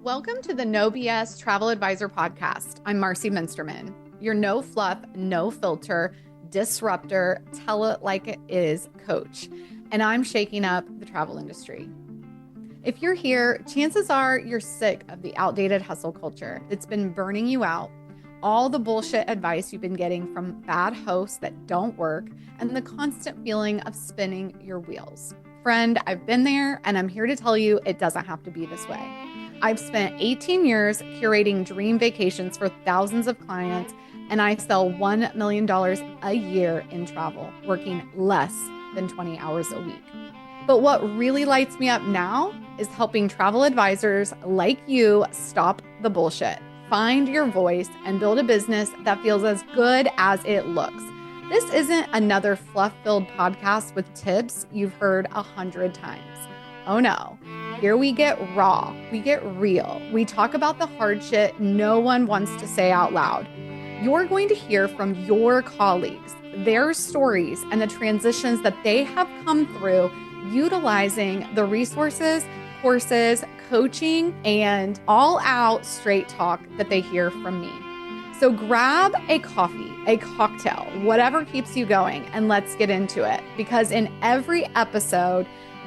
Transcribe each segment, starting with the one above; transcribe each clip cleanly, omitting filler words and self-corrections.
Welcome to the No BS Travel Advisor Podcast. I'm Marcie Muensterman, your no fluff, no filter, disruptor, tell it like it is coach. And I'm shaking up the travel industry. If you're here, chances are you're sick of the outdated hustle culture that's been burning you out, all the bullshit advice you've been getting from bad hosts that don't work, and the constant feeling of spinning your wheels. Friend, I've been there, and I'm here to tell you it doesn't have to be this way. I've spent 18 years curating dream vacations for thousands of clients, and I sell $1 million a year in travel, working less than 20 hours a week. But what really lights me up now is helping travel advisors like you stop the bullshit, find your voice, and build a business that feels as good as it looks. This isn't another fluff-filled podcast with tips you've heard 100 times. Oh no. Here we get raw, we get real. We talk about the hard shit no one wants to say out loud. You're going to hear from your colleagues, their stories, and the transitions that they have come through utilizing the resources, courses, coaching, and all out straight talk that they hear from me. So grab a coffee, a cocktail, whatever keeps you going, and let's get into it. Because in every episode,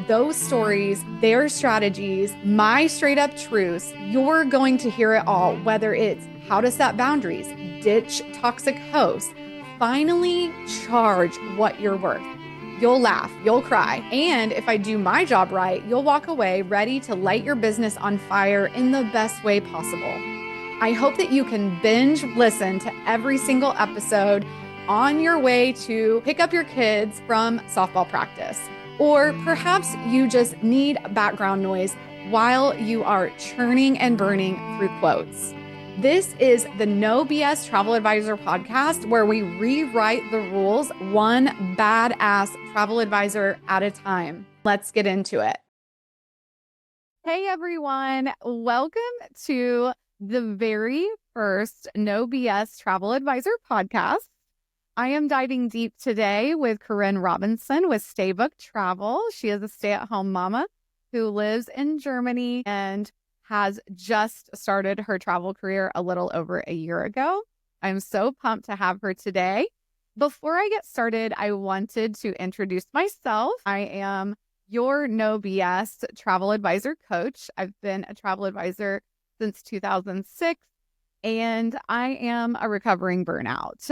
those stories, their strategies, my straight up truths, you're going to hear it all, whether it's how to set boundaries, ditch toxic hosts, finally charge what you're worth. You'll laugh, you'll cry, and if I do my job right, you'll walk away ready to light your business on fire in the best way possible. I hope that you can binge listen to every single episode on your way to pick up your kids from softball practice. Or perhaps you just need background noise while you are churning and burning through quotes. This is the No BS Travel Advisor Podcast, where we rewrite the rules one badass travel advisor at a time. Let's get into it. Hey everyone, welcome to the very first No BS Travel Advisor Podcast. I am diving deep today with Corrin Robinson with Staybook Travel. She is a stay-at-home mama who lives in Germany and has just started her travel career a little over a year ago. I'm so pumped to have her today. Before I get started, I wanted to introduce myself. I am your No BS travel advisor coach. I've been a travel advisor since 2006. And I am a recovering burnout.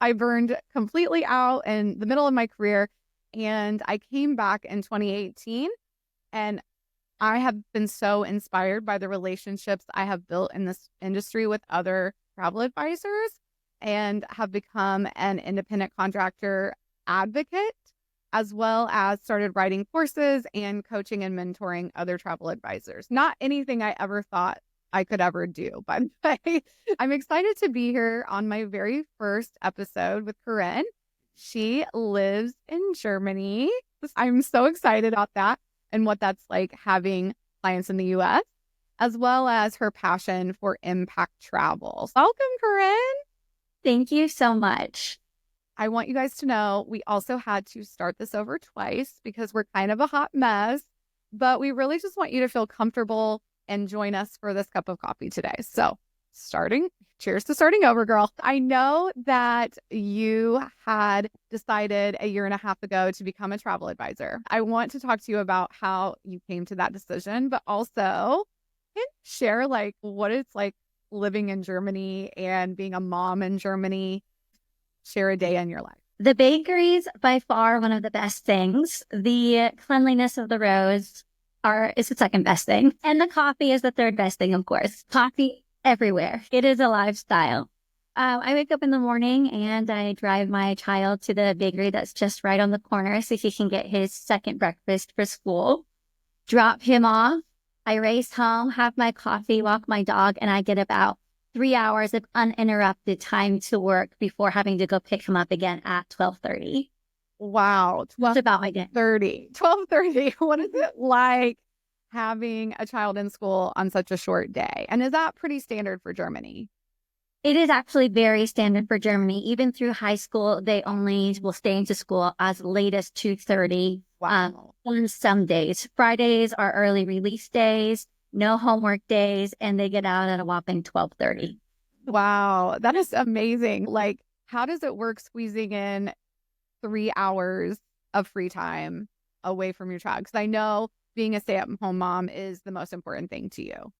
I burned completely out in the middle of my career, and I came back in 2018. And I have been so inspired by the relationships I have built in this industry with other travel advisors, and have become an independent contractor advocate, as well as started writing courses and coaching and mentoring other travel advisors. Not anything I ever thought I could ever do. But I'm excited to be here on my very first episode with Corrin. She lives in Germany. I'm so excited about that and what that's like having clients in the US, as well as her passion for impact travel. Welcome, Corrin. Thank you so much. I want you guys to know we also had to start this over twice because we're kind of a hot mess, but we really just want you to feel comfortable and join us for this cup of coffee today. So cheers to starting over, girl. I know that you had decided a year and a half ago to become a travel advisor. I want to talk to you about how you came to that decision, but also can share like what it's like living in Germany and being a mom in Germany. Share a day in your life. The bakery is by far one of the best things. The cleanliness of the roads is the second best thing. And the coffee is the third best thing, of course. Coffee everywhere. It is a lifestyle. I wake up in the morning and I drive my child to the bakery that's just right on the corner so he can get his second breakfast for school. Drop him off. I race home, have my coffee, walk my dog, and I get about 3 hours of uninterrupted time to work before having to go pick him up again at 12:30. Wow. That's about my day. 12:30. What is it like having a child in school on such a short day? And is that pretty standard for Germany? It is actually very standard for Germany. Even through high school, they only will stay into school as late as 2:30. Wow. On some days. Fridays are early release days. no homework days, and they get out at a whopping 12:30. Wow, that is amazing. Like, how does it work squeezing in 3 hours of free time away from your child? Because I know being a stay-at-home mom is the most important thing to you.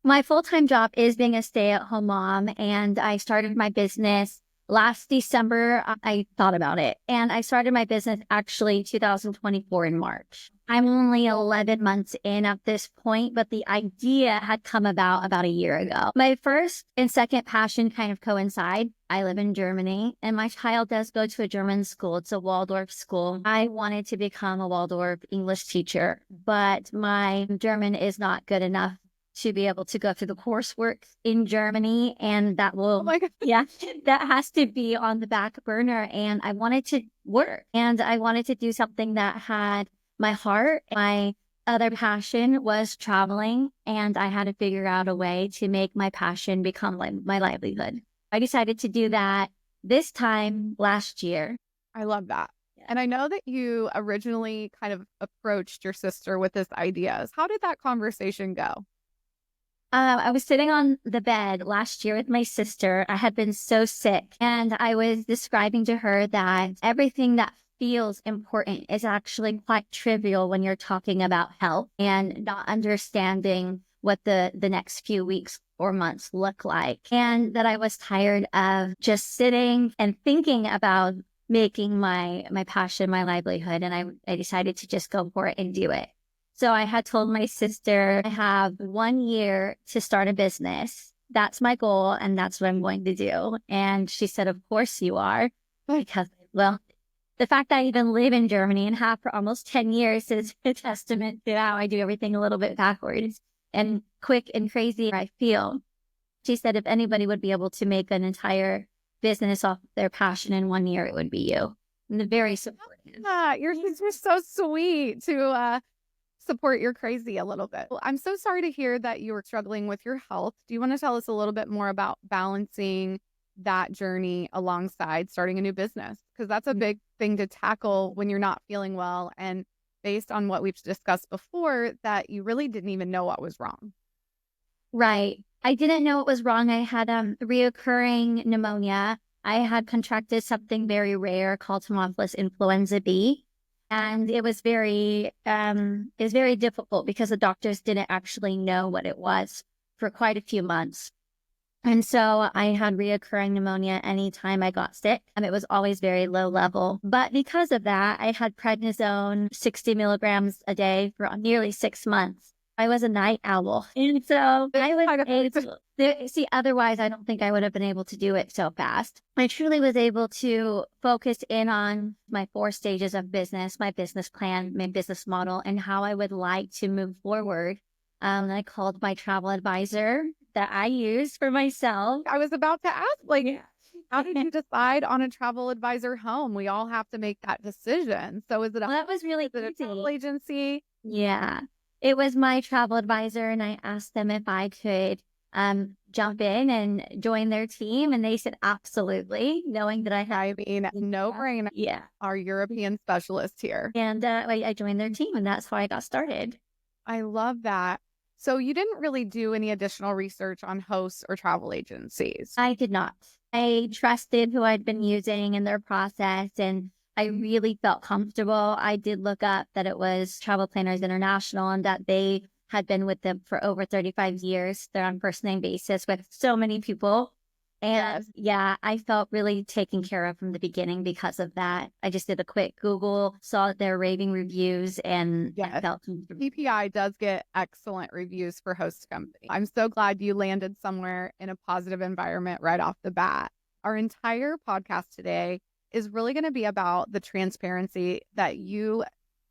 My full-time job is being a stay-at-home mom, and I started my business last December. I thought about it, and I started my business actually 2024 in March. I'm only 11 months in at this point, but the idea had come about a year ago. My first and second passion kind of coincide. I live in Germany, and my child does go to a German school. It's a Waldorf school. I wanted to become a Waldorf English teacher, but my German is not good enough to be able to go through the coursework in Germany. And that will, Oh my God. yeah, that has to be on the back burner. And I wanted to work, and I wanted to do something that had my heart. My other passion was traveling, and I had to figure out a way to make my passion become my livelihood. I decided to do that this time last year. I love that. Yeah. And I know that you originally kind of approached your sister with this idea. How did that conversation go? I was sitting on the bed last year with my sister. I had been so sick, and I was describing to her that everything that feels important is actually quite trivial when you're talking about health, and not understanding what the next few weeks or months look like. And that I was tired of just sitting and thinking about making my passion my livelihood. And I decided to just go for it and do it. So I had told my sister, I have 1 year to start a business. That's my goal, and that's what I'm going to do. And she said, of course you are. Because, well, the fact that I even live in Germany and have for almost 10 years is a testament to how I do everything a little bit backwards and quick and crazy I feel. She said, if anybody would be able to make an entire business off their passion in 1 year, it would be you. And very supportive. Your sister's so sweet to support your crazy a little bit. Well, I'm so sorry to hear that you were struggling with your health. Do you want to tell us a little bit more about balancing that journey alongside starting a new business? Because that's a big thing to tackle when you're not feeling well. And based on what we've discussed before, that you really didn't even know what was wrong. Right. I didn't know it was wrong. I had reoccurring pneumonia. I had contracted something very rare called Haemophilus influenza B. And it was very difficult because the doctors didn't actually know what it was for quite a few months. And so I had reoccurring pneumonia anytime I got sick, and it was always very low level. But because of that, I had prednisone 60 milligrams a day for nearly 6 months. I was a night owl. And so I was able see, otherwise, I don't think I would have been able to do it so fast. I truly was able to focus in on my 4 stages of business, my business plan, my business model, and how I would like to move forward. I called my travel advisor that I use for myself. I was about to ask, how did you decide on a travel advisor home? We all have to make that decision. So is it that was really easy. A travel agency? Yeah, it was my travel advisor, and I asked them if I could jump in and join their team, and they said absolutely, knowing that I had no brainer. Yeah, our European specialist here. And I joined their team, and that's how I got started. I love that. So you didn't really do any additional research on hosts or travel agencies? I did not. I trusted who I'd been using in their process, and I really felt comfortable. I did look up that it was Travel Planners International and that they had been with them for over 35 years. They're on first name basis with so many people. And yeah, I felt really taken care of from the beginning because of that. I just did a quick Google, saw their raving reviews, and I felt PPI does get excellent reviews for host company. I'm so glad you landed somewhere in a positive environment right off the bat. Our entire podcast today is really going to be about the transparency that you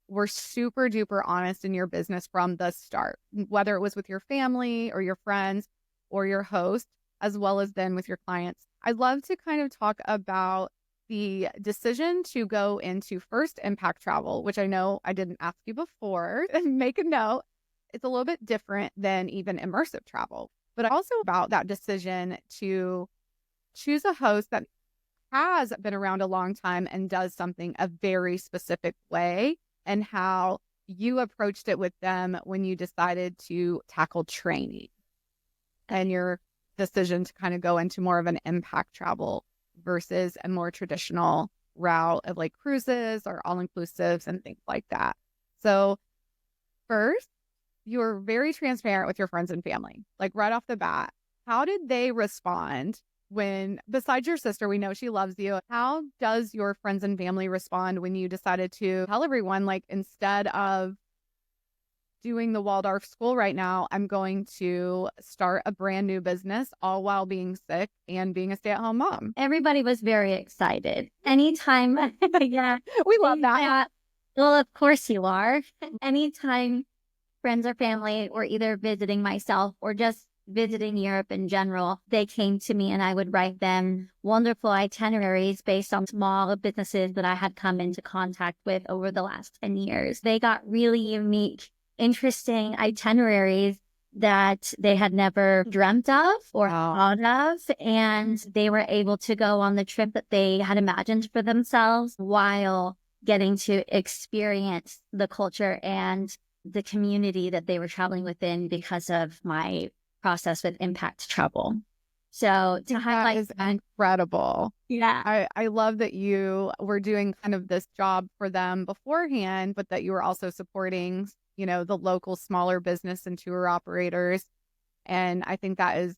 were super duper honest in your business from the start, whether it was with your family or your friends or your host, as well as then with your clients. I'd love to kind of talk about the decision to go into first impact travel, which I know I didn't ask you before, and make a note. It's a little bit different than even immersive travel, but also about that decision to choose a host that has been around a long time and does something a very specific way, and how you approached it with them when you decided to tackle training and your decision to kind of go into more of an impact travel versus a more traditional route of like cruises or all-inclusives and things like that. So first, you were very transparent with your friends and family, like right off the bat. How did they respond when, besides your sister, we know she loves you. How does your friends and family respond when you decided to tell everyone, like, instead of doing the Waldorf school right now, I'm going to start a brand new business all while being sick and being a stay-at-home mom? Everybody was very excited. Anytime, yeah. We love that. Yeah. Well, of course you are. Anytime friends or family were either visiting myself or just visiting Europe in general, they came to me and I would write them wonderful itineraries based on small businesses that I had come into contact with over the last 10 years. They got really unique, interesting itineraries that they had never dreamt of or thought of. And they were able to go on the trip that they had imagined for themselves while getting to experience the culture and the community that they were traveling within because of my process with impact travel. So to highlight that is incredible. Yeah. I love that you were doing kind of this job for them beforehand, but that you were also supporting, you know, the local smaller business and tour operators. And I think that is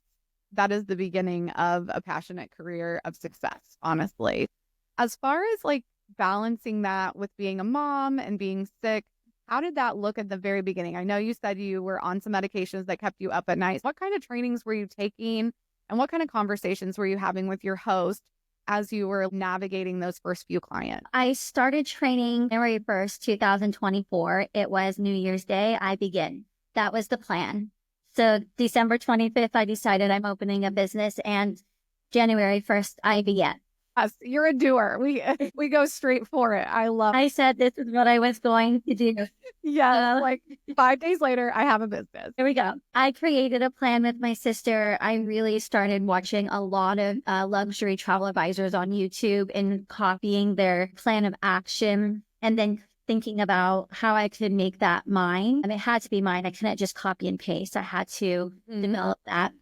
the beginning of a passionate career of success, honestly. As far as like balancing that with being a mom and being sick, how did that look at the very beginning? I know you said you were on some medications that kept you up at night. What kind of trainings were you taking and what kind of conversations were you having with your host as you were navigating those first few clients? I started training January 1st, 2024. It was New Year's Day. I begin. That was the plan. So December 25th, I decided I'm opening a business, and January 1st, I began. Yes, you're a doer. We go straight for it. I said this is what I was going to do. Yeah, like 5 days later, I have a business. Here we go. I created a plan with my sister. I really started watching a lot of luxury travel advisors on YouTube and copying their plan of action, and then thinking about how I could make that mine. I mean, it had to be mine. I couldn't just copy and paste. I had to develop that.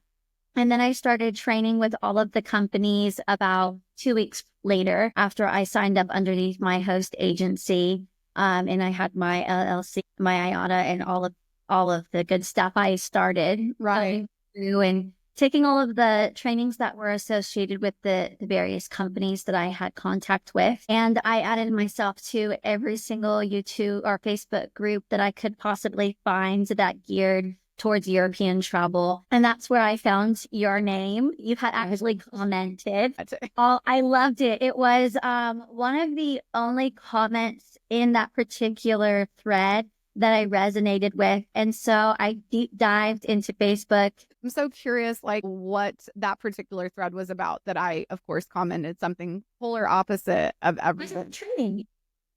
And then I started training with all of the companies about 2 weeks later after I signed up underneath my host agency. And I had my LLC, my IATA, and all of the good stuff. I started going through and taking all of the trainings that were associated with the various companies that I had contact with. And I added myself to every single YouTube or Facebook group that I could possibly find that geared towards European travel. And that's where I found your name. You had actually commented. I loved it. It was one of the only comments in that particular thread that I resonated with. And so I deep dived into Facebook. I'm so curious, like, what that particular thread was about that I, of course, commented something polar opposite of everything. It was training.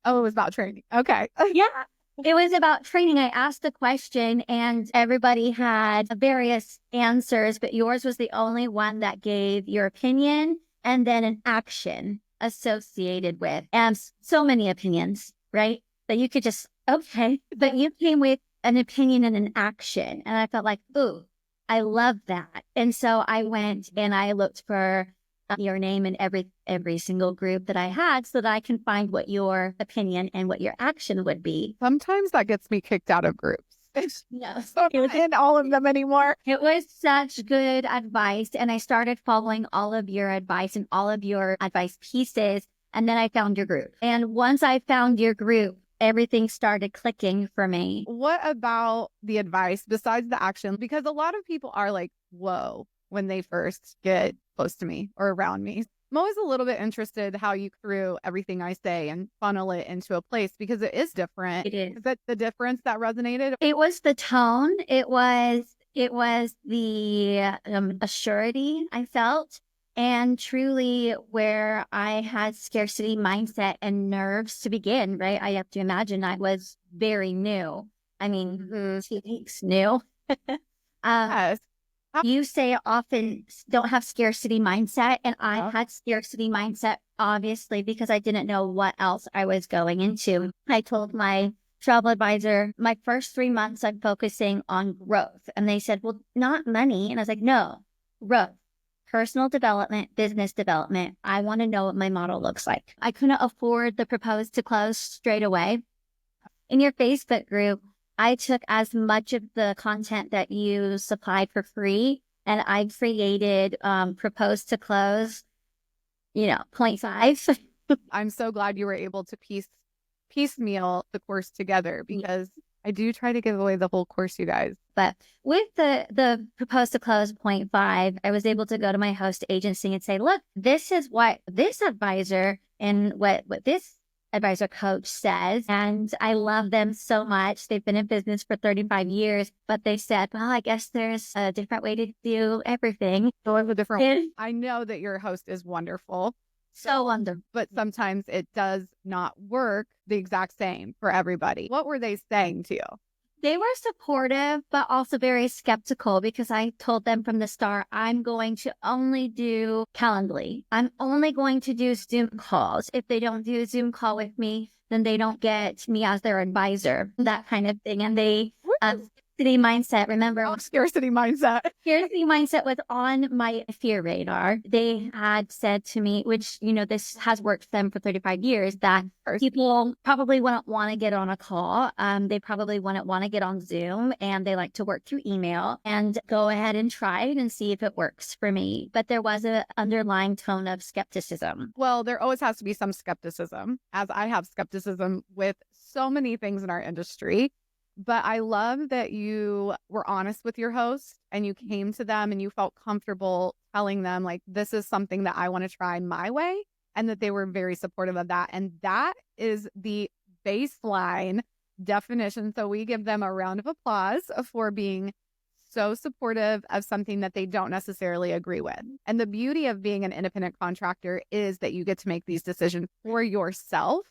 Oh, it was about training. Okay. Yeah. It was about training. I asked the question and everybody had various answers, but yours was the only one that gave your opinion and then an action associated with. And so many opinions, right? That you could just, okay. But you came with an opinion and an action. And I felt like, ooh, I love that. And so I went and I looked for your name in every single group that I had so that I can find what your opinion and what your action would be. Sometimes that gets me kicked out of groups. Yes. So I'm not in all of them anymore. It was such good advice. And I started following all of your advice and all of your advice pieces. And then I found your group. And once I found your group, everything started clicking for me. What about the advice besides the action? Because a lot of people are like, whoa, when they first get close to me or around me. I'm always a little bit interested how you threw everything I say and funnel it into a place because it is different. It is. Is that the difference that resonated? It was the tone. It was the assurity I felt. And truly where I had scarcity mindset and nerves to begin, right? I have to imagine I was very new. I mean, 2 weeks new. Yes. You say often don't have scarcity mindset. And I had scarcity mindset, obviously, because I didn't know what else I was going into. I told my travel advisor, my first 3 months, I'm focusing on growth. And they said, well, not money. And I was like, no, growth, personal development, business development. I want to know what my model looks like. I couldn't afford the propose to close straight away. In your Facebook group, I took as much of the content that you supplied for free, and I created propose to close, 0.5. I'm so glad you were able to piecemeal the course together, because I do try to give away the whole course, you guys. But with the propose to close 0.5, I was able to go to my host agency and say, look, this is what this advisor and what this advisor coach says. And I love them so much. They've been in business for 35 years, but they said, well, I guess there's a different way to do everything. So a different way. I know that your host is wonderful. So wonderful. But sometimes it does not work the exact same for everybody. What were they saying to you? They were supportive, but also very skeptical, because I told them from the start, I'm going to only do Calendly. I'm only going to do Zoom calls. If they don't do a Zoom call with me, then they don't get me as their advisor, that kind of thing. And they, scarcity mindset, remember? Scarcity mindset. Scarcity mindset was on my fear radar. They had said to me, which, this has worked for them for 35 years, that people probably wouldn't want to get on a call. They probably wouldn't want to get on Zoom, and they like to work through email, and go ahead and try it and see if it works for me. But there was an underlying tone of skepticism. Well, there always has to be some skepticism, as I have skepticism with so many things in our industry. But I love that you were honest with your host, and you came to them and you felt comfortable telling them, like, this is something that I want to try my way, and that they were very supportive of that. And that is the baseline definition. So we give them a round of applause for being so supportive of something that they don't necessarily agree with. And the beauty of being an independent contractor is that you get to make these decisions for yourself.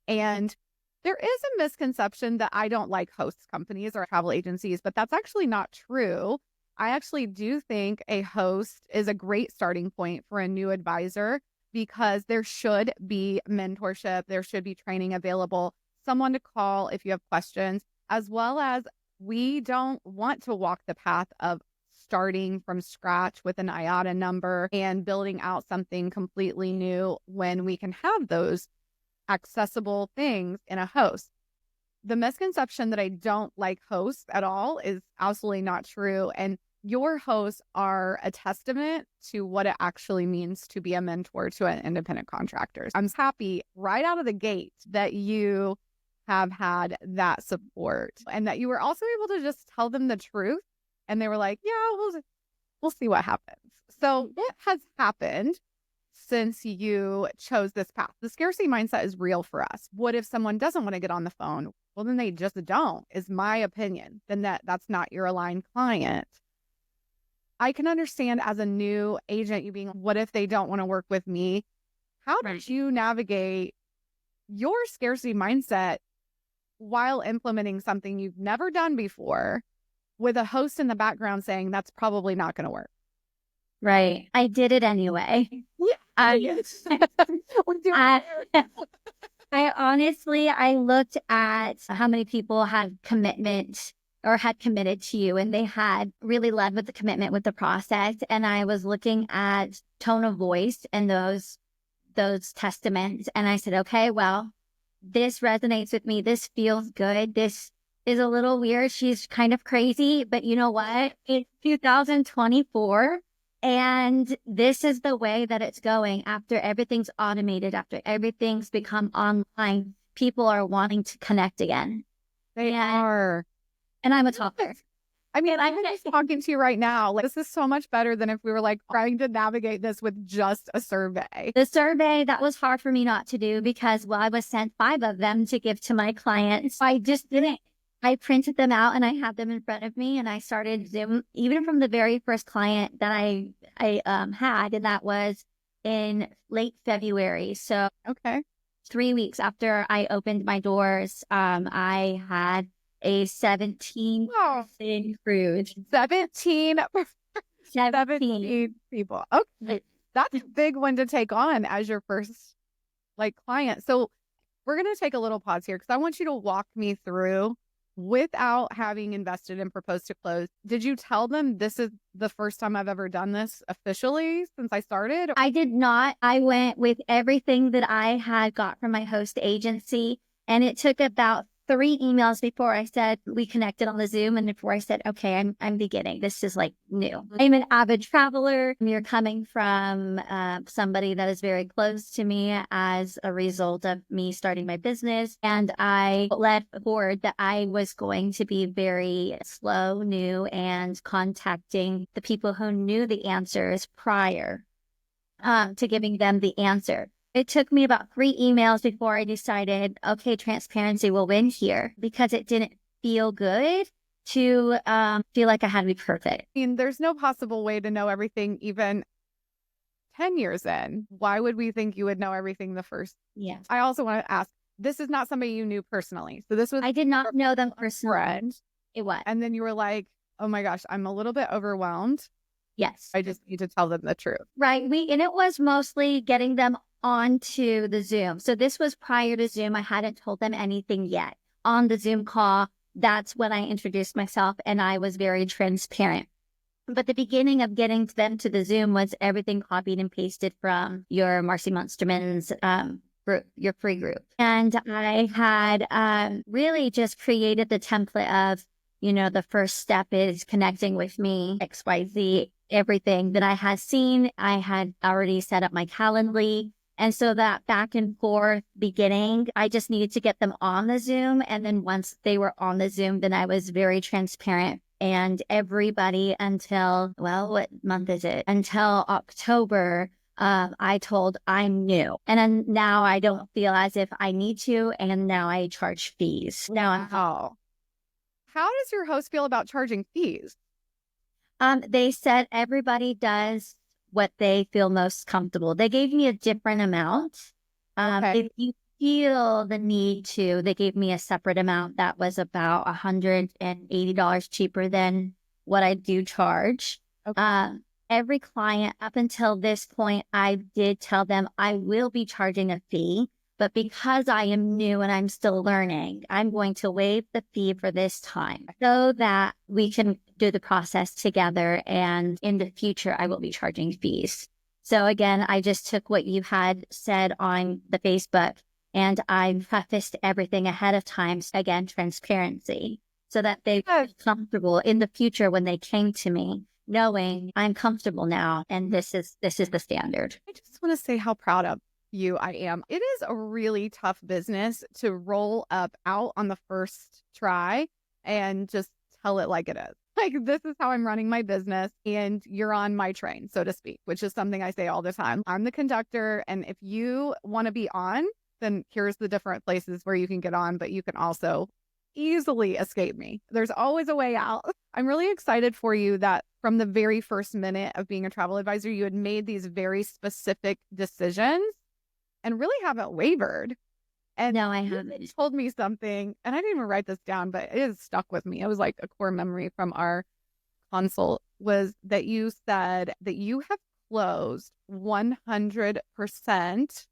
And there is a misconception that I don't like host companies or travel agencies, but that's actually not true. I actually do think a host is a great starting point for a new advisor, because there should be mentorship, there should be training available, someone to call if you have questions, as well as we don't want to walk the path of starting from scratch with an IATA number and building out something completely new when we can have those accessible things in a host. The misconception that I don't like hosts at all is absolutely not true. And your hosts are a testament to what it actually means to be a mentor to an independent contractor. I'm happy right out of the gate that you have had that support, and that you were also able to just tell them the truth. And they were like, yeah, we'll see what happens. So what has happened since you chose this path? The scarcity mindset is real for us. What if someone doesn't want to get on the phone? Well, then they just don't, is my opinion. Then that's not your aligned client. I can understand as a new agent, you being, what if they don't want to work with me? How did you navigate your scarcity mindset while implementing something you've never done before, with a host in the background saying that's probably not going to work? Right. I did it anyway. Yes. I looked at how many people had commitment or had committed to you, and they had really led with the commitment with the process. And I was looking at tone of voice and those testaments. And I said, okay, well, this resonates with me. This feels good. This is a little weird. She's kind of crazy, but you know what? It's 2024. And this is the way that it's going. After everything's automated, after everything's become online, people are wanting to connect again. They are. And I'm a talker. I mean, I'm just talking to you right now. Like, this is so much better than if we were like trying to navigate this with just a survey. The survey, that was hard for me not to do, because, well, I was sent 5 of them to give to my clients. I just didn't. I printed them out and I had them in front of me, and I started Zoom, even from the very first client that I had, and that was in late February. So, okay, 3 weeks after I opened my doors, I had a 17 cruise. 17 people. Okay, that's a big one to take on as your first client. So we're going to take a little pause here because I want you to walk me through without having invested in Propose to Close. Did you tell them this is the first time I've ever done this officially since I started? I did not. I went with everything that I had got from my host agency, and it took about 3 emails before I said we connected on the Zoom, and before I said, okay, I'm beginning. This is like new. I'm an avid traveler. You're coming from somebody that is very close to me as a result of me starting my business. And I let forward that I was going to be very slow, new, and contacting the people who knew the answers prior to giving them the answer. It took me about 3 emails before I decided, okay, transparency will win here, because it didn't feel good to feel like I had to be perfect. I mean, there's no possible way to know everything even 10 years in. Why would we think you would know everything the first? Yeah. I also want to ask, this is not somebody you knew personally. So this was I did not know them personally. Friend. It was. And then you were like, oh my gosh, I'm a little bit overwhelmed. Yes. I just need to tell them the truth. Right. And it was mostly getting them onto the Zoom. So this was prior to Zoom. I hadn't told them anything yet. On the Zoom call, that's when I introduced myself, and I was very transparent. But the beginning of getting them to the Zoom was everything copied and pasted from your Marcie Muensterman's group, your free group. And I had really just created the template of, the first step is connecting with me, XYZ, everything that I had seen. I had already set up my Calendly. And so that back and forth beginning, I just needed to get them on the Zoom. And then once they were on the Zoom, then I was very transparent. And everybody until, what month is it? Until October, I told I'm new. And then now I don't feel as if I need to. And now I charge fees. Wow. How does your host feel about charging fees? They said everybody does what they feel most comfortable. They gave me a different amount. Okay. If you feel the need to, they gave me a separate amount that was about $180 cheaper than what I do charge. Okay. Every client up until this point, I did tell them I will be charging a fee, but because I am new and I'm still learning, I'm going to waive the fee for this time so that we can do the process together. And in the future, I will be charging fees. So again, I just took what you had said on the Facebook and I prefaced everything ahead of time. Again, transparency, so that they feel comfortable in the future when they came to me, knowing I'm comfortable now. And this is the standard. I just want to say how proud of you I am. It is a really tough business to roll up out on the first try and just tell it like it is. Like, this is how I'm running my business and you're on my train, so to speak, which is something I say all the time. I'm the conductor, and if you want to be on, then here's the different places where you can get on, but you can also easily escape me. There's always a way out. I'm really excited for you that from the very first minute of being a travel advisor, you had made these very specific decisions and really haven't wavered. And no, I haven't. You told me something, and I didn't even write this down, but it has stuck with me. It was like a core memory from our consult, was that you said that you have closed 100%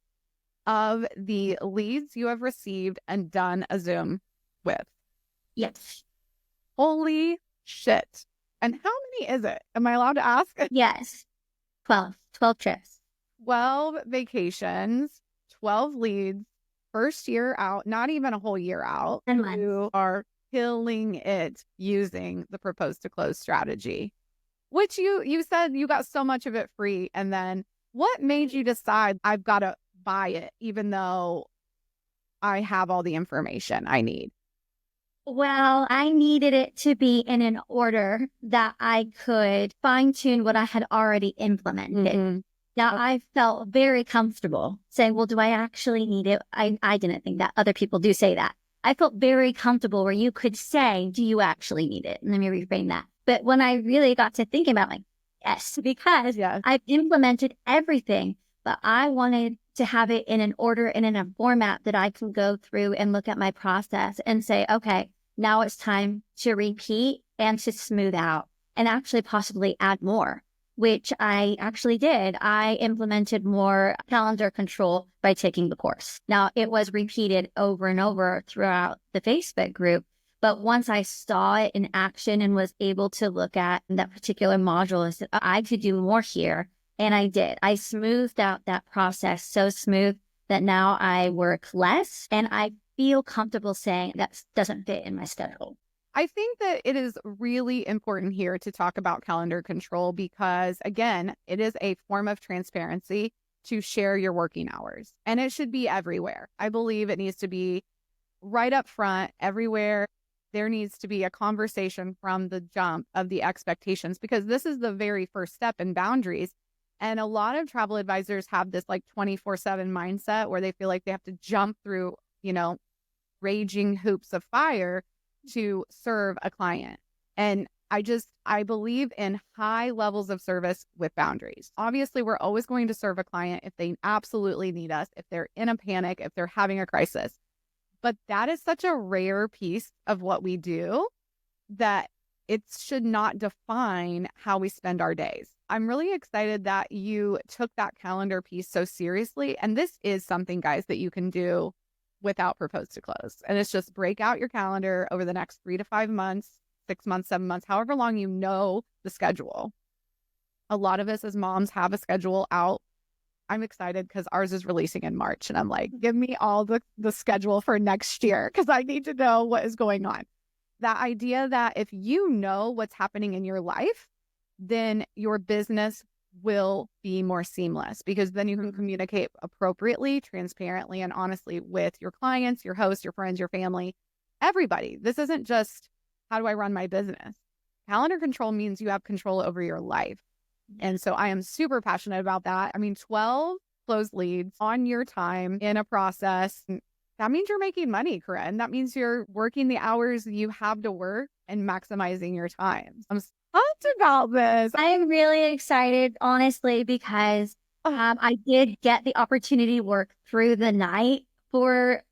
of the leads you have received and done a Zoom with. Yes. Holy shit. And how many is it? Am I allowed to ask? Yes. 12 trips. 12 vacations, 12 leads, first year out, not even a whole year out. And you are killing it using the Propose to Close strategy, which you said you got so much of it free. And then what made you decide I've got to buy it, even though I have all the information I need? Well, I needed it to be in an order that I could fine tune what I had already implemented. Mm-hmm. Now, I felt very comfortable saying, well, do I actually need it? I didn't think that. Other people do say that. I felt very comfortable where you could say, do you actually need it? Let me reframe that. But when I really got to thinking about yes, because I've implemented everything, but I wanted to have it in an order and in a format that I can go through and look at my process and say, okay, now it's time to repeat and to smooth out and actually possibly add more. which I actually did. I implemented more calendar control by taking the course. Now, it was repeated over and over throughout the Facebook group. But once I saw it in action and was able to look at that particular module and said, I could do more here. And I did. I smoothed out that process so smooth that now I work less and I feel comfortable saying that doesn't fit in my schedule. I think that it is really important here to talk about calendar control because, again, it is a form of transparency to share your working hours. And it should be everywhere. I believe it needs to be right up front, everywhere. There needs to be a conversation from the jump of the expectations because this is the very first step in boundaries. And a lot of travel advisors have this like 24/7 mindset where they feel like they have to jump through, raging hoops of fire to serve a client. And I believe in high levels of service with boundaries. Obviously, we're always going to serve a client if they absolutely need us, if they're in a panic, if they're having a crisis. But that is such a rare piece of what we do that it should not define how we spend our days. I'm really excited that you took that calendar piece so seriously. And this is something, guys, that you can do without propose to close. And it's just break out your calendar over the next 3 to 5 months, 6 months, 7 months, however long you know the schedule. A lot of us as moms have a schedule out. I'm excited because ours is releasing in March. And I'm like, give me all the schedule for next year because I need to know what is going on. That idea that if you know what's happening in your life, then your business will be more seamless because then you can communicate appropriately, transparently, and honestly with your clients, your hosts, your friends, your family, everybody. This isn't just how do I run my business? Calendar control means you have control over your life. And so I am super passionate about that. I mean, 12 closed leads on your time in a process. That means you're making money, Corrin. That means you're working the hours you have to work and maximizing your time. I'm pumped about this. I'm really excited, honestly, because I did get the opportunity to work through the night for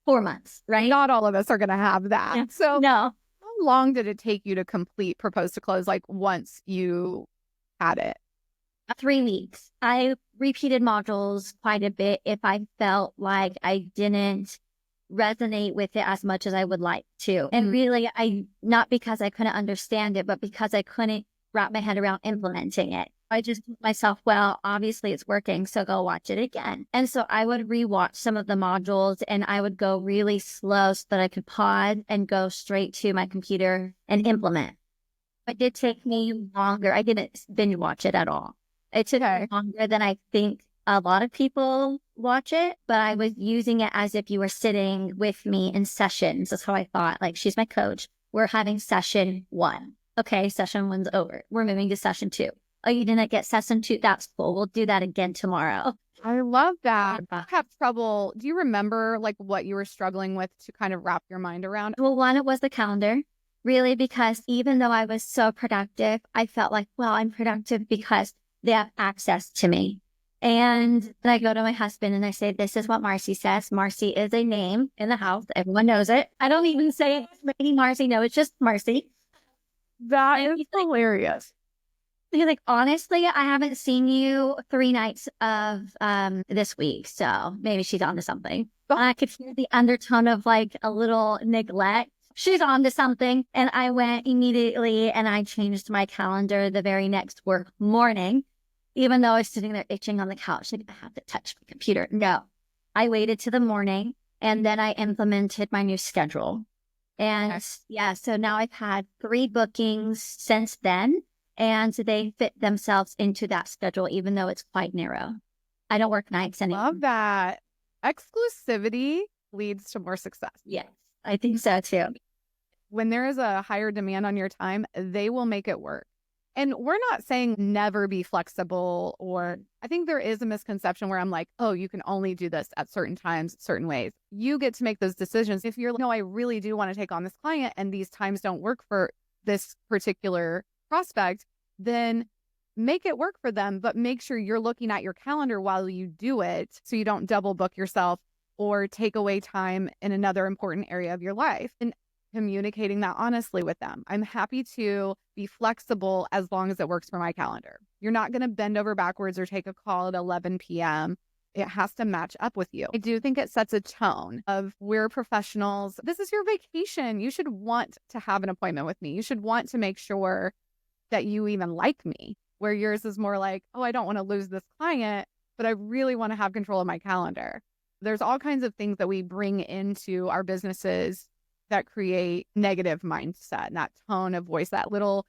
4 months, right? Not all of us are going to have that. Yeah. So no. How long did it take you to complete propose to close, like once you had it? 3 weeks. I repeated modules quite a bit if I felt like I didn't resonate with it as much as I would like to. And really, not because I couldn't understand it, but because I couldn't wrap my head around implementing it. I just told myself, well, obviously it's working, so go watch it again. And so I would rewatch some of the modules and I would go really slow so that I could pause and go straight to my computer and implement. It did take me longer. I didn't binge watch it at all. It took longer than I think a lot of people watch it, but I was using it as if you were sitting with me in sessions. That's how I thought. Like, she's my coach. We're having session 1. Okay, session 1's over. We're moving to session 2. Oh, you didn't get session 2? That's cool. We'll do that again tomorrow. I love that. I have trouble. Do you remember like what you were struggling with to kind of wrap your mind around? Well, one, it was the calendar. Really, because even though I was so productive, I felt like, well, I'm productive because they have access to me. And then I go to my husband and I say, this is what Marcie says. Marcie is a name in the house. Everyone knows it. I don't even say Lady Marcie. No, it's just Marcie. That is hilarious. He's like, honestly, I haven't seen you 3 nights of this week. So maybe she's onto something. I could hear the undertone of like a little neglect. She's on to something. And I went immediately and I changed my calendar the very next work morning, even though I was sitting there itching on the couch. Like, I have to touch my computer. No, I waited to the morning and then I implemented my new schedule. And so now I've had 3 bookings since then and they fit themselves into that schedule, even though it's quite narrow. I don't work nights anymore. Love that. Exclusivity leads to more success. Yes, I think so too. When there is a higher demand on your time, they will make it work. And we're not saying never be flexible, or I think there is a misconception where I'm like, oh, you can only do this at certain times, certain ways. You get to make those decisions. If you're like, no, I really do want to take on this client and these times don't work for this particular prospect, then make it work for them, but make sure you're looking at your calendar while you do it so you don't double book yourself or take away time in another important area of your life. And communicating that honestly with them. I'm happy to be flexible as long as it works for my calendar. You're not going to bend over backwards or take a call at 11 p.m. It has to match up with you. I do think it sets a tone of we're professionals. This is your vacation. You should want to have an appointment with me. You should want to make sure that you even like me, where yours is more like, oh, I don't want to lose this client, but I really want to have control of my calendar. There's all kinds of things that we bring into our businesses that create negative mindset, and that tone of voice, that little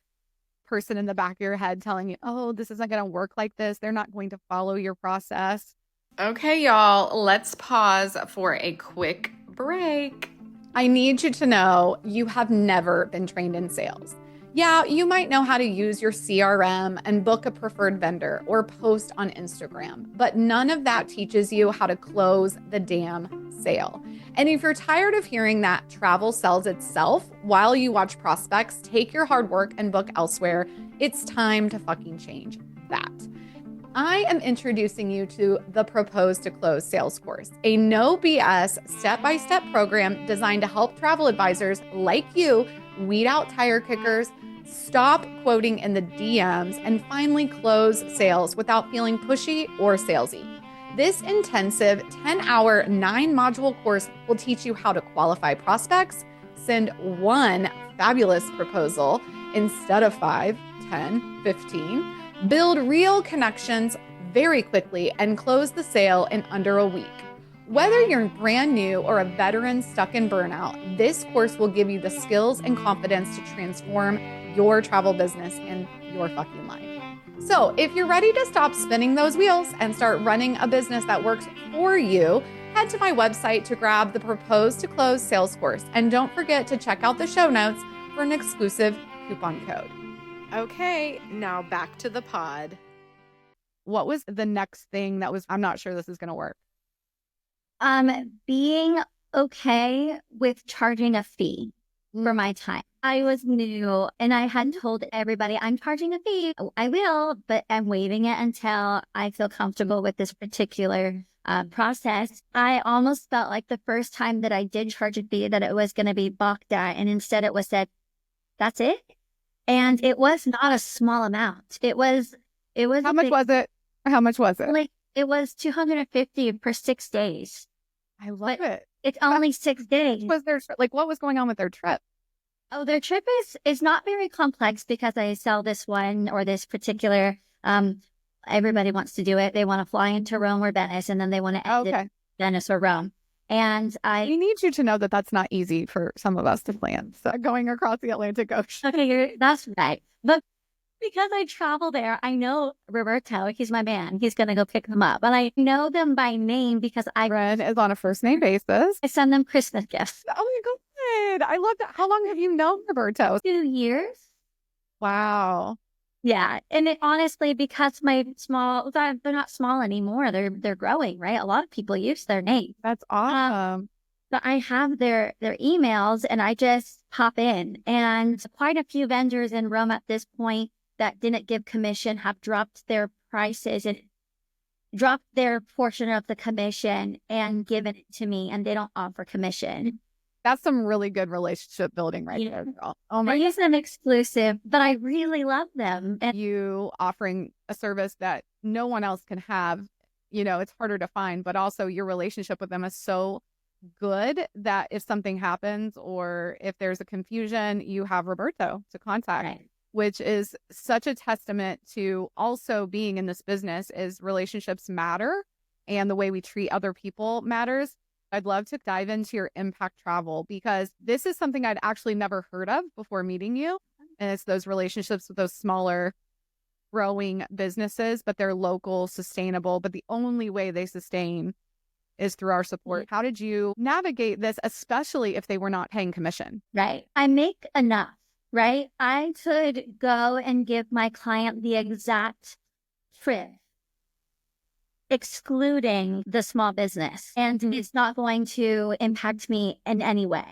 person in the back of your head telling you, oh, this isn't going to work like this. They're not going to follow your process. Okay, y'all, let's pause for a quick break. I need you to know you have never been trained in sales. Yeah, you might know how to use your CRM and book a preferred vendor or post on Instagram, but none of that teaches you how to close the damn sale. And if you're tired of hearing that travel sells itself while you watch prospects take your hard work and book elsewhere, it's time to fucking change that. I am introducing you to the Propose to Close sales course, a no BS step-by-step program designed to help travel advisors like you weed out tire kickers, stop quoting in the DMs, and finally close sales without feeling pushy or salesy. This intensive 10-hour, 9-module course will teach you how to qualify prospects, send one fabulous proposal instead of 5, 10, 15, build real connections very quickly, and close the sale in under a week. Whether you're brand new or a veteran stuck in burnout, this course will give you the skills and confidence to transform your travel business and your fucking life. So if you're ready to stop spinning those wheels and start running a business that works for you, head to my website to grab the Propose to Close sales course. And don't forget to check out the show notes for an exclusive coupon code. Okay, now back to the pod. What was the next thing that was, I'm not sure this is going to work? Being okay with charging a fee for my time. I was new and I had told everybody I'm charging a fee. I will, but I'm waiving it until I feel comfortable with this particular process. I almost felt like the first time that I did charge a fee that it was going to be balked at, and instead it was said, that's it. And it was not a small amount. It was. How much was it? How much was it? Like, it was $250 for 6 days. I love it. It's only 6 days. Was there what was going on with their trip? Oh, their trip is not very complex because I sell this one or this particular. Everybody wants to do it. They want to fly into Rome or Venice, and then they want to end in Venice or Rome. And we need you to know that that's not easy for some of us to plan. So going across the Atlantic Ocean. Okay, that's right. But because I travel there, I know Roberto. He's my man. He's going to go pick them up. But I know them by name because Red is on a first name basis. I send them Christmas gifts. Oh my God. I love that. How long have you known Roberto? 2 years. Wow. Yeah. And honestly, because they're not small anymore. They're growing, right? A lot of people use their name. That's awesome. But I have their emails and I just pop in. And quite a few vendors in Rome at this point that didn't give commission have dropped their prices and dropped their portion of the commission and given it to me, and they don't offer commission. That's some really good relationship building there, girl. Oh my! I use them exclusive, but I really love them. And you offering a service that no one else can have, it's harder to find, but also your relationship with them is so good that if something happens or if there's a confusion, you have Roberto to contact. Right. Which is such a testament to also being in this business is relationships matter and the way we treat other people matters. I'd love to dive into your impact travel because this is something I'd actually never heard of before meeting you. And it's those relationships with those smaller growing businesses, but they're local, sustainable. But the only way they sustain is through our support. How did you navigate this, especially if they were not paying commission? Right. I make enough. Right? I could go and give my client the exact trip, excluding the small business, and it's not going to impact me in any way.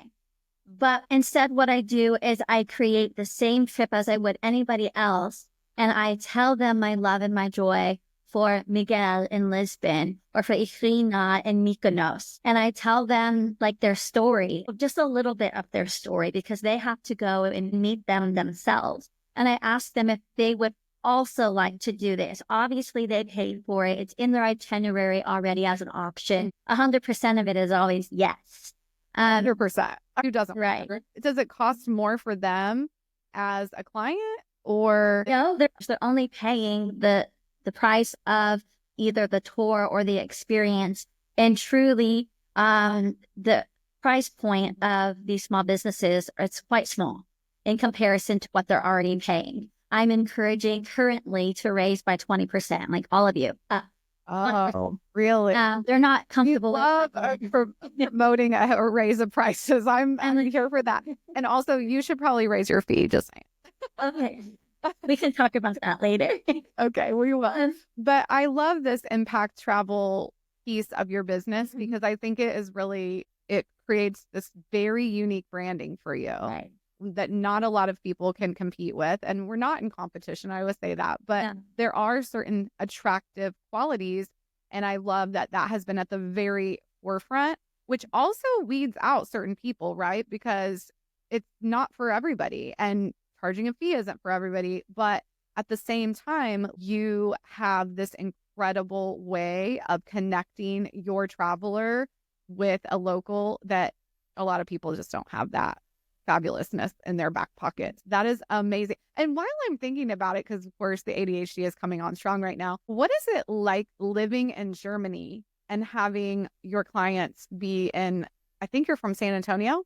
But instead, what I do is I create the same trip as I would anybody else, and I tell them my love and my joy for Miguel in Lisbon or for Irina in Mykonos. And I tell them like their story, just a little bit of their story, because they have to go and meet them themselves. And I ask them if they would also like to do this. Obviously, they paid for it. It's in their itinerary already as an option. 100% of it is always yes. 100%. Who doesn't? Right. Does it cost more for them as a client, or no? They're only paying the price of either the tour or the experience. And truly, the price point of these small businesses, it's quite small in comparison to what they're already paying. I'm encouraging currently to raise by 20%, like all of you. Oh, really? They're not comfortable. We love promoting a raise of prices. I'm here for that. And also, you should probably raise your fee. Just saying. Okay, we can talk about that later. Okay, we will. But I love this impact travel piece of your business because I think it creates this very unique branding for you. Right. That not a lot of people can compete with. And we're not in competition, I would say that. But there are certain attractive qualities. And I love that has been at the very forefront, which also weeds out certain people, right? Because it's not for everybody. And charging a fee isn't for everybody. But at the same time, you have this incredible way of connecting your traveler with a local that a lot of people just don't have that fabulousness in their back pockets. That is amazing. And while I'm thinking about it, because of course the ADHD is coming on strong right now, what is it like living in Germany and having your clients be in, I think you're from San Antonio?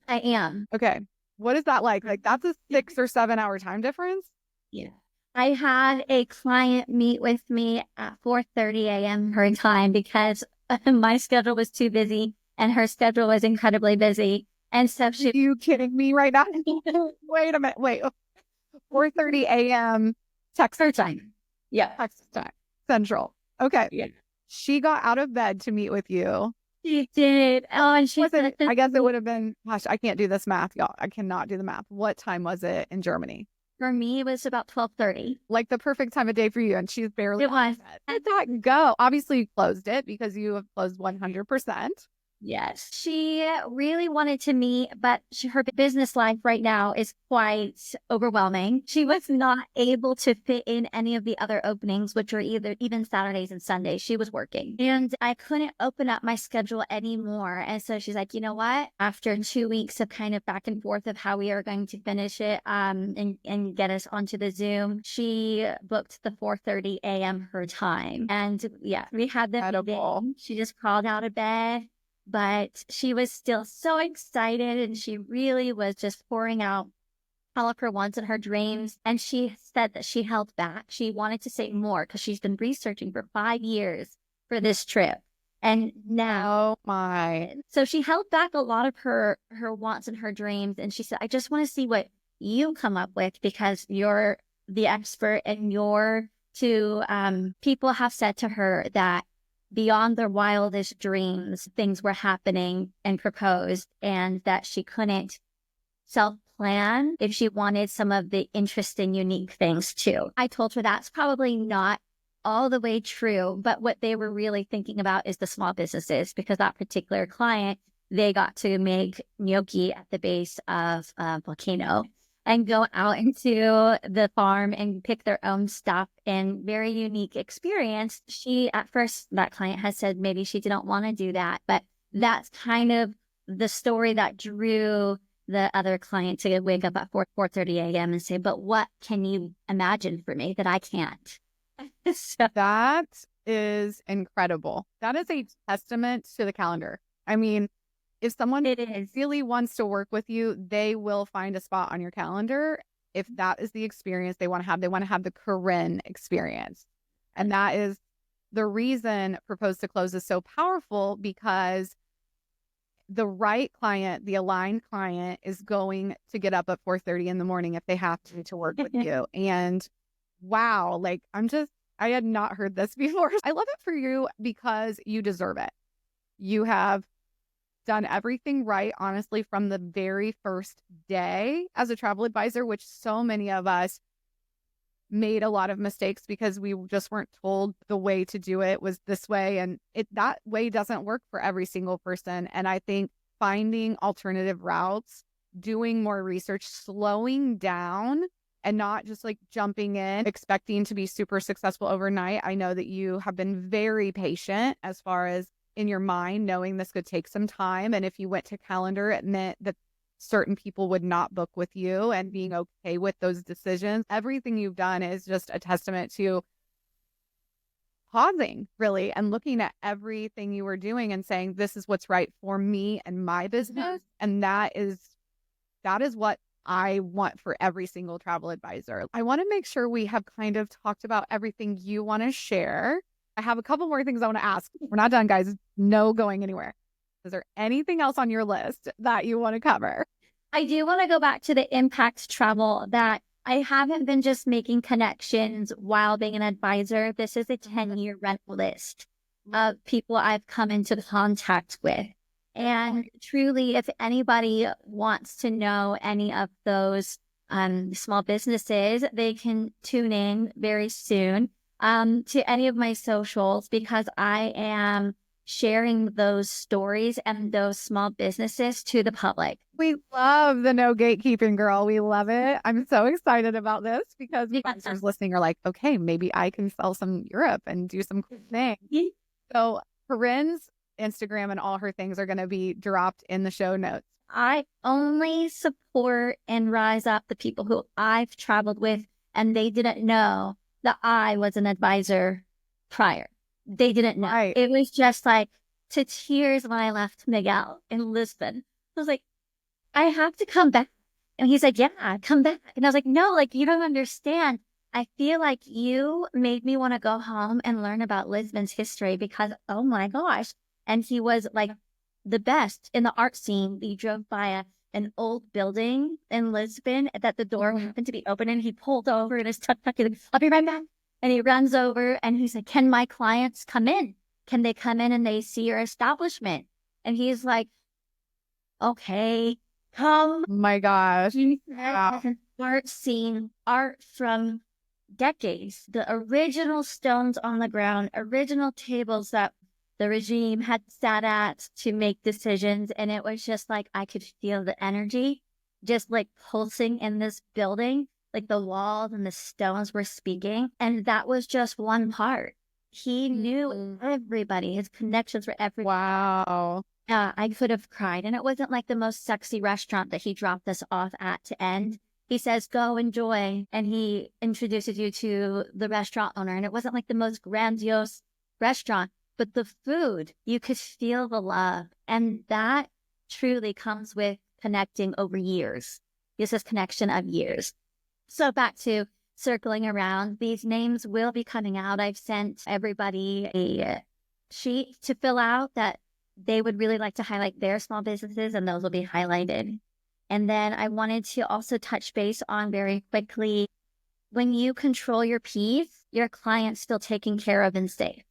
I am. Okay. What is that like? Like that's a 6 or 7 hour time difference? Yeah. I had a client meet with me at 4:30 a.m. her time because my schedule was too busy and her schedule was incredibly busy. And so Are you kidding me right now? Wait a minute. Wait. 4:30 a.m. Texas time. Yeah. Texas time. Central. Okay. Yeah. She got out of bed to meet with you. She did. Oh, and she said, I guess it would have been, gosh, I can't do this math, y'all. I cannot do the math. What time was it in Germany? For me, it was about 12:30. Like the perfect time of day for you. And she's barely. It was. How did that go? Obviously, you closed it because you have closed 100%. Yes. She really wanted to meet, but her business life right now is quite overwhelming. She was not able to fit in any of the other openings, which are even Saturdays and Sundays. She was working and I couldn't open up my schedule anymore. And so she's like, you know what? After 2 weeks of kind of back and forth of how we are going to finish it and get us onto the Zoom, she booked the 4:30 a.m. her time. And yeah, we had the meeting. She just crawled out of bed. But she was still so excited and she really was just pouring out all of her wants and her dreams. And she said that she held back. She wanted to say more because she's been researching for 5 years for this trip. And now, so she held back a lot of her wants and her dreams. And she said, I just want to see what you come up with because you're the expert and people have said to her that beyond their wildest dreams, things were happening and proposed, and that she couldn't self-plan if she wanted some of the interesting, unique things too. I told her that's probably not all the way true, but what they were really thinking about is the small businesses, because that particular client, they got to make gnocchi at the base of a volcano and go out into the farm and pick their own stuff and very unique experience. She, at first, that client had said maybe she didn't want to do that, but that's kind of the story that drew the other client to wake up at 4:30 a.m. and say, but what can you imagine for me that I can't? So that is incredible. That is a testament to the calendar. I mean, if someone really wants to work with you, they will find a spot on your calendar. If that is the experience they want to have the Corrin experience. And that is the reason Propose to Close is so powerful, because the right client, the aligned client, is going to get up at 4:30 in the morning if they have to work with you. And wow, like I had not heard this before. I love it for you because you deserve it. You have done everything right, honestly, from the very first day as a travel advisor, which so many of us made a lot of mistakes because we just weren't told the way to do it was this way. And that way doesn't work for every single person. And I think finding alternative routes, doing more research, slowing down, and not just like jumping in, expecting to be super successful overnight. I know that you have been very patient as far as in your mind, knowing this could take some time. And if you went to calendar, it meant that certain people would not book with you, and being okay with those decisions. Everything you've done is just a testament to pausing really and looking at everything you were doing and saying, this is what's right for me and my business. And that is what I want for every single travel advisor. I want to make sure we have kind of talked about everything you want to share. I have a couple more things I want to ask. We're not done, guys. No going anywhere. Is there anything else on your list that you want to cover? I do want to go back to the impact travel, that I haven't been just making connections while being an advisor. This is a 10-year rental list of people I've come into contact with. And truly, if anybody wants to know any of those small businesses, they can tune in very soon to any of my socials, because I am sharing those stories and those small businesses to the public. We love the no gatekeeping, girl. We love it. I'm so excited about this because advisors listening are like, okay, maybe I can sell some Europe and do some cool things. So Corrin's Instagram and all her things are going to be dropped in the show notes. I only support and rise up the people who I've traveled with, and they didn't know that I was an advisor prior. They didn't know. Right. It was just like to tears when I left Miguel in Lisbon. I was like, I have to come back. And he's like, yeah, come back. And I was like, no, like, you don't understand. I feel like you made me want to go home and learn about Lisbon's history, because, oh my gosh. And he was like the best in the art scene. We drove by an old building in Lisbon that the door happened to be open, and he pulled over in his tuk-tuk. He's like, I'll be right back. And he runs over and he's like, can my clients come in? Can they come in and they see your establishment? And he's like, okay, come. Oh my gosh. Wow. Art scene, art from decades. The original stones on the ground, original tables that the regime had sat at to make decisions. And it was just like, I could feel the energy just like pulsing in this building. Like the walls and the stones were speaking. And that was just one part. He knew everybody. His connections were everywhere. Wow. I could have cried. And it wasn't like the most sexy restaurant that he dropped us off at to end. He says, go enjoy. And he introduces you to the restaurant owner. And it wasn't like the most grandiose restaurant, but the food, you could feel the love. And that truly comes with connecting over years. This is connection of years. So back to circling around, these names will be coming out. I've sent everybody a sheet to fill out that they would really like to highlight their small businesses, and those will be highlighted. And then I wanted to also touch base on very quickly, when you control your piece, your client's still taken care of and safe.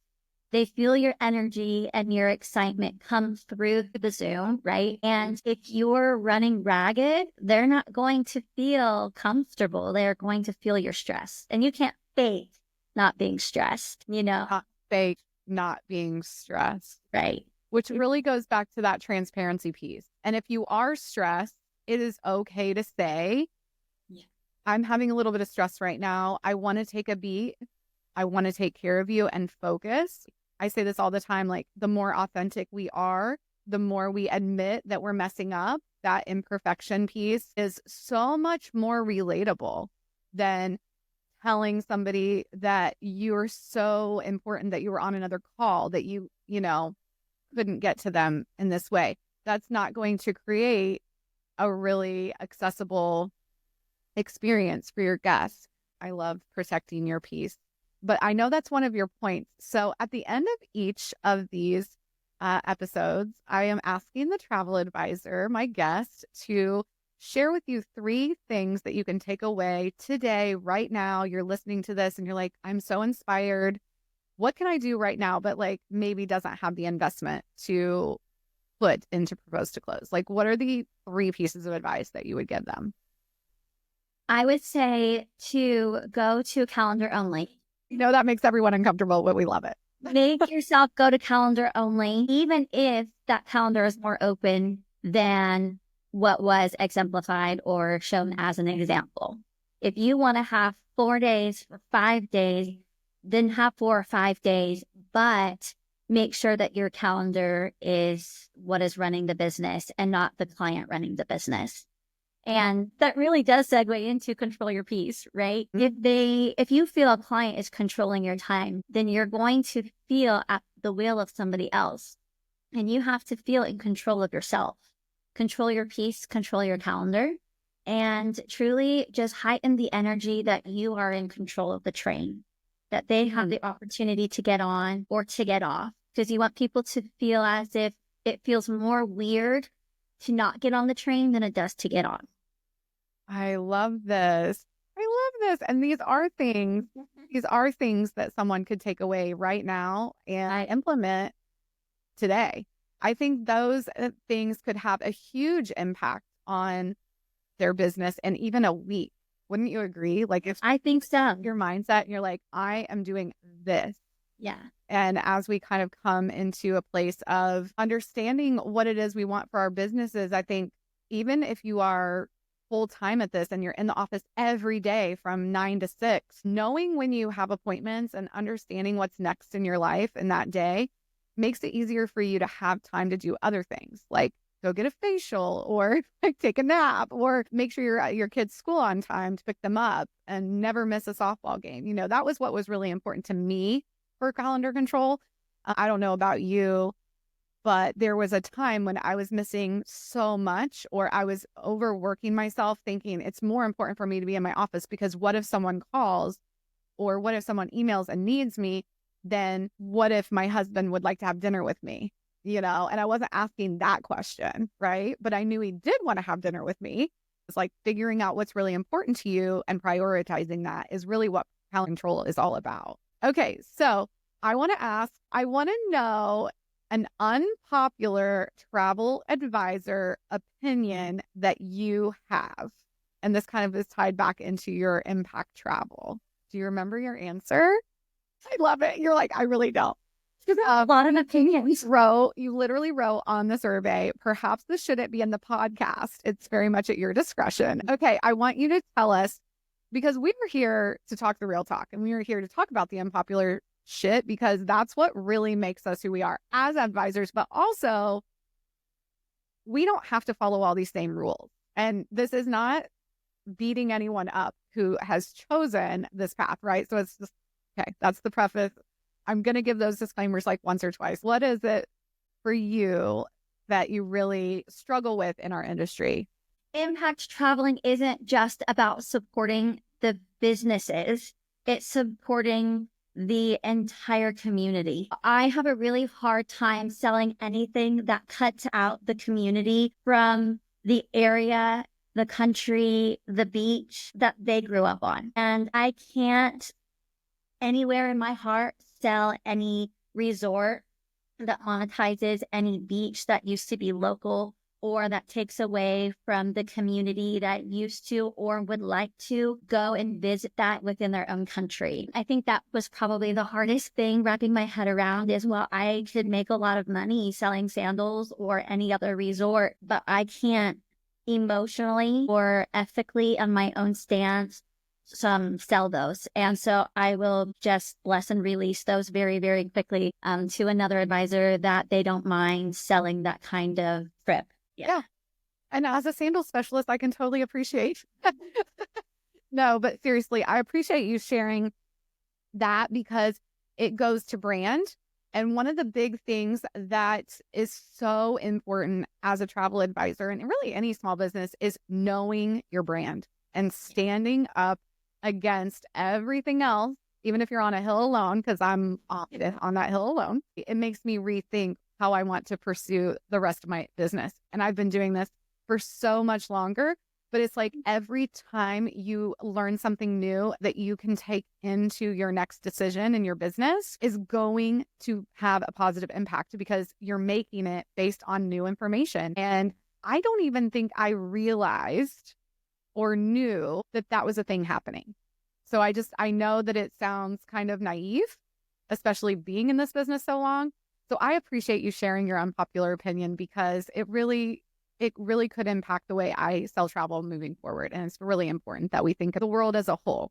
They feel your energy and your excitement come through the Zoom, right? And if you're running ragged, they're not going to feel comfortable. They're going to feel your stress. And you can't fake not being stressed, you know? Not fake not being stressed. Right. Which really goes back to that transparency piece. And if you are stressed, it is okay to say, I'm having a little bit of stress right now. I want to take a beat. I want to take care of you and focus. I say this all the time, like the more authentic we are, the more we admit that we're messing up. That imperfection piece is so much more relatable than telling somebody that you're so important that you were on another call, that you couldn't get to them in this way. That's not going to create a really accessible experience for your guests. I love protecting your peace. But I know that's one of your points. So at the end of each of these episodes, I am asking the travel advisor, my guest, to share with you 3 things that you can take away today, right now. You're listening to this and you're like, I'm so inspired. What can I do right now? But like maybe doesn't have the investment to put into Propose to Close. Like, what are the 3 pieces of advice that you would give them? I would say to go to calendar only. That makes everyone uncomfortable, but we love it. Make yourself go to calendar only, even if that calendar is more open than what was exemplified or shown as an example. If you want to have 4 days or 5 days, then have 4 or 5 days, but make sure that your calendar is what is running the business and not the client running the business. And that really does segue into control your peace, right? If you feel a client is controlling your time, then you're going to feel at the will of somebody else. And you have to feel in control of yourself. Control your peace, control your calendar, and truly just heighten the energy that you are in control of the train, that they have the opportunity to get on or to get off. Because you want people to feel as if it feels more weird to not get on the train than it does to get on. I love this. And these are things that someone could take away right now and implement today. I think those things could have a huge impact on their business and even a week. Wouldn't you agree? Like if I think so. Your mindset, and you're like, I am doing this. Yeah. And as we kind of come into a place of understanding what it is we want for our businesses, I think even if you are full time at this and you're in the office every day from 9 to 6, knowing when you have appointments and understanding what's next in your life in that day makes it easier for you to have time to do other things, like go get a facial or like take a nap or make sure you're at your kids' school on time to pick them up and never miss a softball game. That was what was really important to me for calendar control. I don't know about you, but there was a time when I was missing so much, or I was overworking myself thinking it's more important for me to be in my office because what if someone calls or what if someone emails and needs me? Then what if my husband would like to have dinner with me? And I wasn't asking that question, right? But I knew he did want to have dinner with me. It's like figuring out what's really important to you and prioritizing that is really what calendar control is all about. Okay, so I want to know an unpopular travel advisor opinion that you have. And this kind of is tied back into your impact travel. Do you remember your answer? I love it. You're like, I really don't. A lot of opinions. You literally wrote on the survey, perhaps this shouldn't be in the podcast. It's very much at your discretion. Okay, I want you to tell us, because we were here to talk the real talk and we were here to talk about the unpopular shit because that's what really makes us who we are as advisors, but also we don't have to follow all these same rules. And this is not beating anyone up who has chosen this path, right? So it's just, okay, that's the preface. I'm going to give those disclaimers like once or twice. What is it for you that you really struggle with in our industry? Impact traveling isn't just about supporting the businesses. It's supporting the entire community. I have a really hard time selling anything that cuts out the community from the area, the country, the beach that they grew up on. And I can't anywhere in my heart sell any resort that monetizes any beach that used to be local or that takes away from the community that used to or would like to go and visit that within their own country. I think that was probably the hardest thing wrapping my head around is, well, I could make a lot of money selling sandals or any other resort, but I can't emotionally or ethically on my own stance sell those. And so I will just bless and release those very, very quickly to another advisor that they don't mind selling that kind of trip. Yeah. And as a sandal specialist, I can totally appreciate. No, but seriously, I appreciate you sharing that because it goes to brand. And one of the big things that is so important as a travel advisor and really any small business is knowing your brand and standing up against everything else, even if you're on a hill alone, because I'm on that hill alone. It makes me rethink how I want to pursue the rest of my business. And I've been doing this for so much longer, but it's like every time you learn something new that you can take into your next decision in your business is going to have a positive impact because you're making it based on new information. And I don't even think I realized or knew that that was a thing happening. So I know that it sounds kind of naive, especially being in this business so long. So I appreciate you sharing your unpopular opinion, because it really could impact the way I sell travel moving forward. And it's really important that we think of the world as a whole.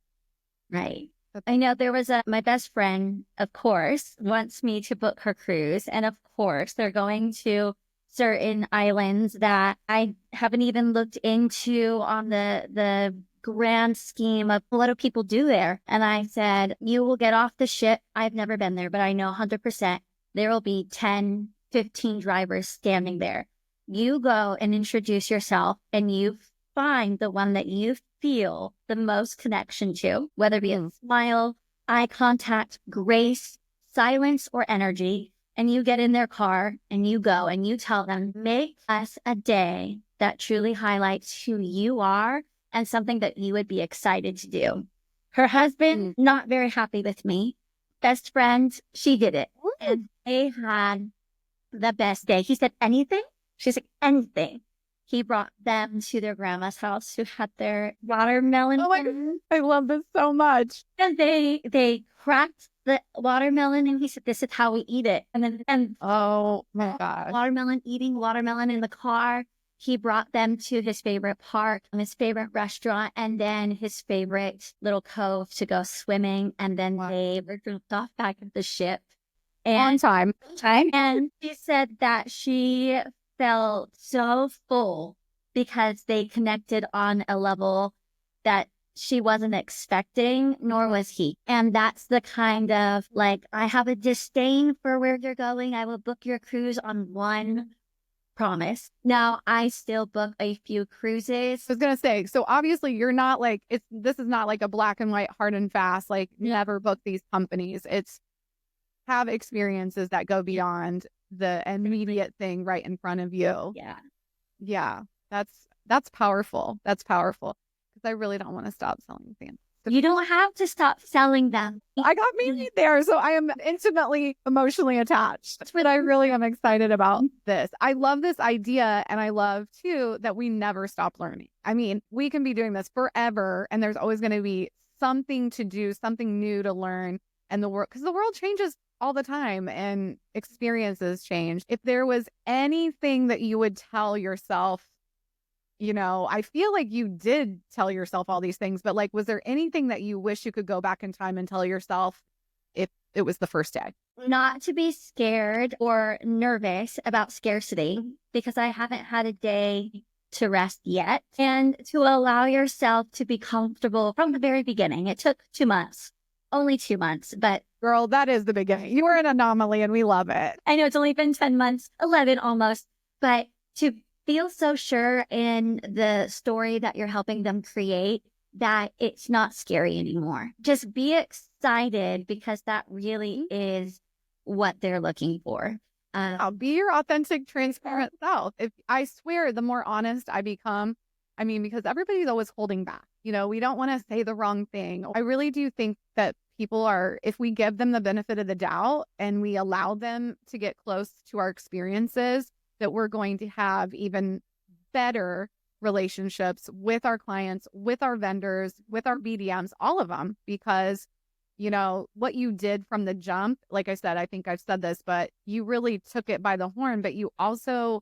Right. I know there was my best friend, of course, wants me to book her cruise. And of course, they're going to certain islands that I haven't even looked into on the grand scheme of what do people do there. And I said, you will get off the ship. I've never been there, but I know 100% there will be 10, 15 drivers standing there. You go and introduce yourself, and you find the one that you feel the most connection to, whether it be a smile, eye contact, grace, silence, or energy. And you get in their car and you go and you tell them, make us a day that truly highlights who you are and something that you would be excited to do. Her husband, not very happy with me. Best friend, she did it. And they had the best day. He said, anything? She's like, anything. He brought them to their grandma's house who had their watermelon. Oh my God, I love this so much. And they cracked the watermelon, and he said, this is how we eat it. And oh my God. Eating watermelon in the car. He brought them to his favorite park, his favorite restaurant, and then his favorite little cove to go swimming. And then they were dropped off back at the ship. On time. And she said that she felt so full because they connected on a level that she wasn't expecting, nor was he. And that's the kind of like, I have a disdain for where you're going. I will book your cruise on one promise. Now, I still book a few cruises. I was going to say, so obviously you're not like, this is not like a black and white, hard and fast, like never book these companies. It's have experiences that go beyond the immediate thing right in front of you. Yeah. That's powerful. That's powerful. Because I really don't want to stop selling things. You don't have to stop selling them. I got married there, so I am intimately emotionally attached. But I really am excited about this. I love this idea, and I love too that we never stop learning. I mean, we can be doing this forever, and there's always going to be something to do, something new to learn, and the world, because the world changes all the time and experiences change. If there was anything that you would tell yourself, you know, I feel like you did tell yourself all these things, but like, was there anything that you wish you could go back in time and tell yourself if it was the first day? Not to be scared or nervous about scarcity, because I haven't had a day to rest yet, and to allow yourself to be comfortable from the very beginning. It took 2 months, only 2 months, but girl, that is the beginning. You were an anomaly and we love it. I know it's only been 10 months, 11 almost, but to feel so sure in the story that you're helping them create that it's not scary anymore. Just be excited, because that really is what they're looking for. I'll be your authentic, transparent self. If I swear, the more honest I become, I mean, because everybody's always holding back. You know, we don't want to say the wrong thing. I really do think that people are, if we give them the benefit of the doubt and we allow them to get close to our experiences, that we're going to have even better relationships with our clients, with our vendors, with our BDMs, all of them, because, you know, what you did from the jump, like I said, I think I've said this, but you really took it by the horn, but you also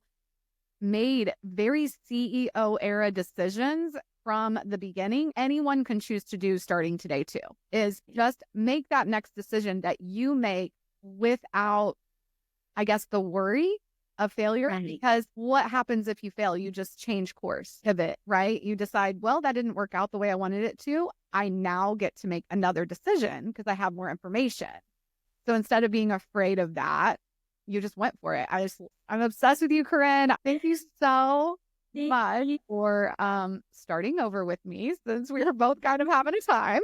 made very CEO era decisions from the beginning. Anyone can choose to do starting today too, is just make that next decision that you make without, I guess, the worry of failure. Right. Because what happens if you fail? You just change course, pivot, right? You decide, well, that didn't work out the way I wanted it to. I now get to make another decision because I have more information. So instead of being afraid of that, you just went for it. I'm obsessed with you, Corrin. Thank you so much for starting over with me, since we were both kind of having a time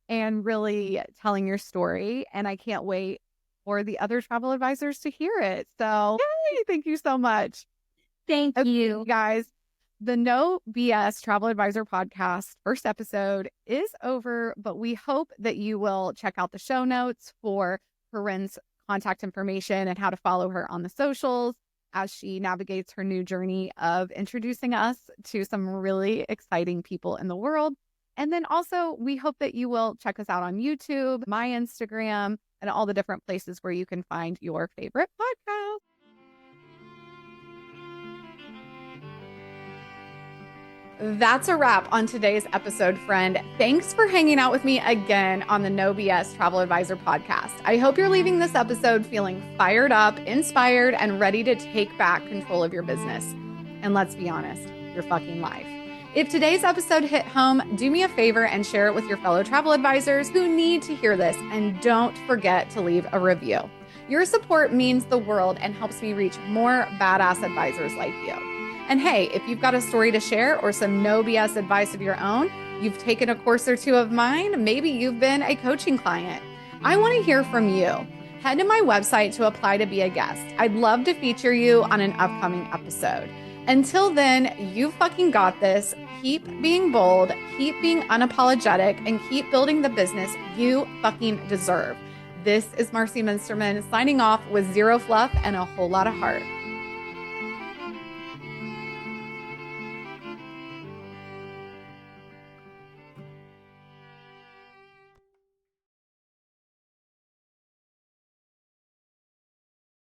and really telling your story. And I can't wait for the other travel advisors to hear it. So yay, thank you so much. Thank you. Guys, the No BS Travel Advisor Podcast first episode is over, but we hope that you will check out the show notes for Corrin's contact information and how to follow her on the socials. as she navigates her new journey of introducing us to some really exciting people in the world. And then also, we hope that you will check us out on YouTube, my Instagram, and all the different places where you can find your favorite podcast. That's a wrap on today's episode, friend. Thanks for hanging out with me again on the No BS Travel Advisor podcast. I hope you're leaving this episode feeling fired up, inspired, and ready to take back control of your business. And let's be honest, your fucking life. If today's episode hit home, do me a favor and share it with your fellow travel advisors who need to hear this. And don't forget to leave a review. Your support means the world and helps me reach more badass advisors like you. And hey, if you've got a story to share or some no BS advice of your own, you've taken a course or two of mine, maybe you've been a coaching client, I want to hear from you. Head to my website to apply to be a guest. I'd love to feature you on an upcoming episode. Until then, you fucking got this. Keep being bold, keep being unapologetic, and keep building the business you fucking deserve. This is Marcie Muensterman signing off with zero fluff and a whole lot of heart.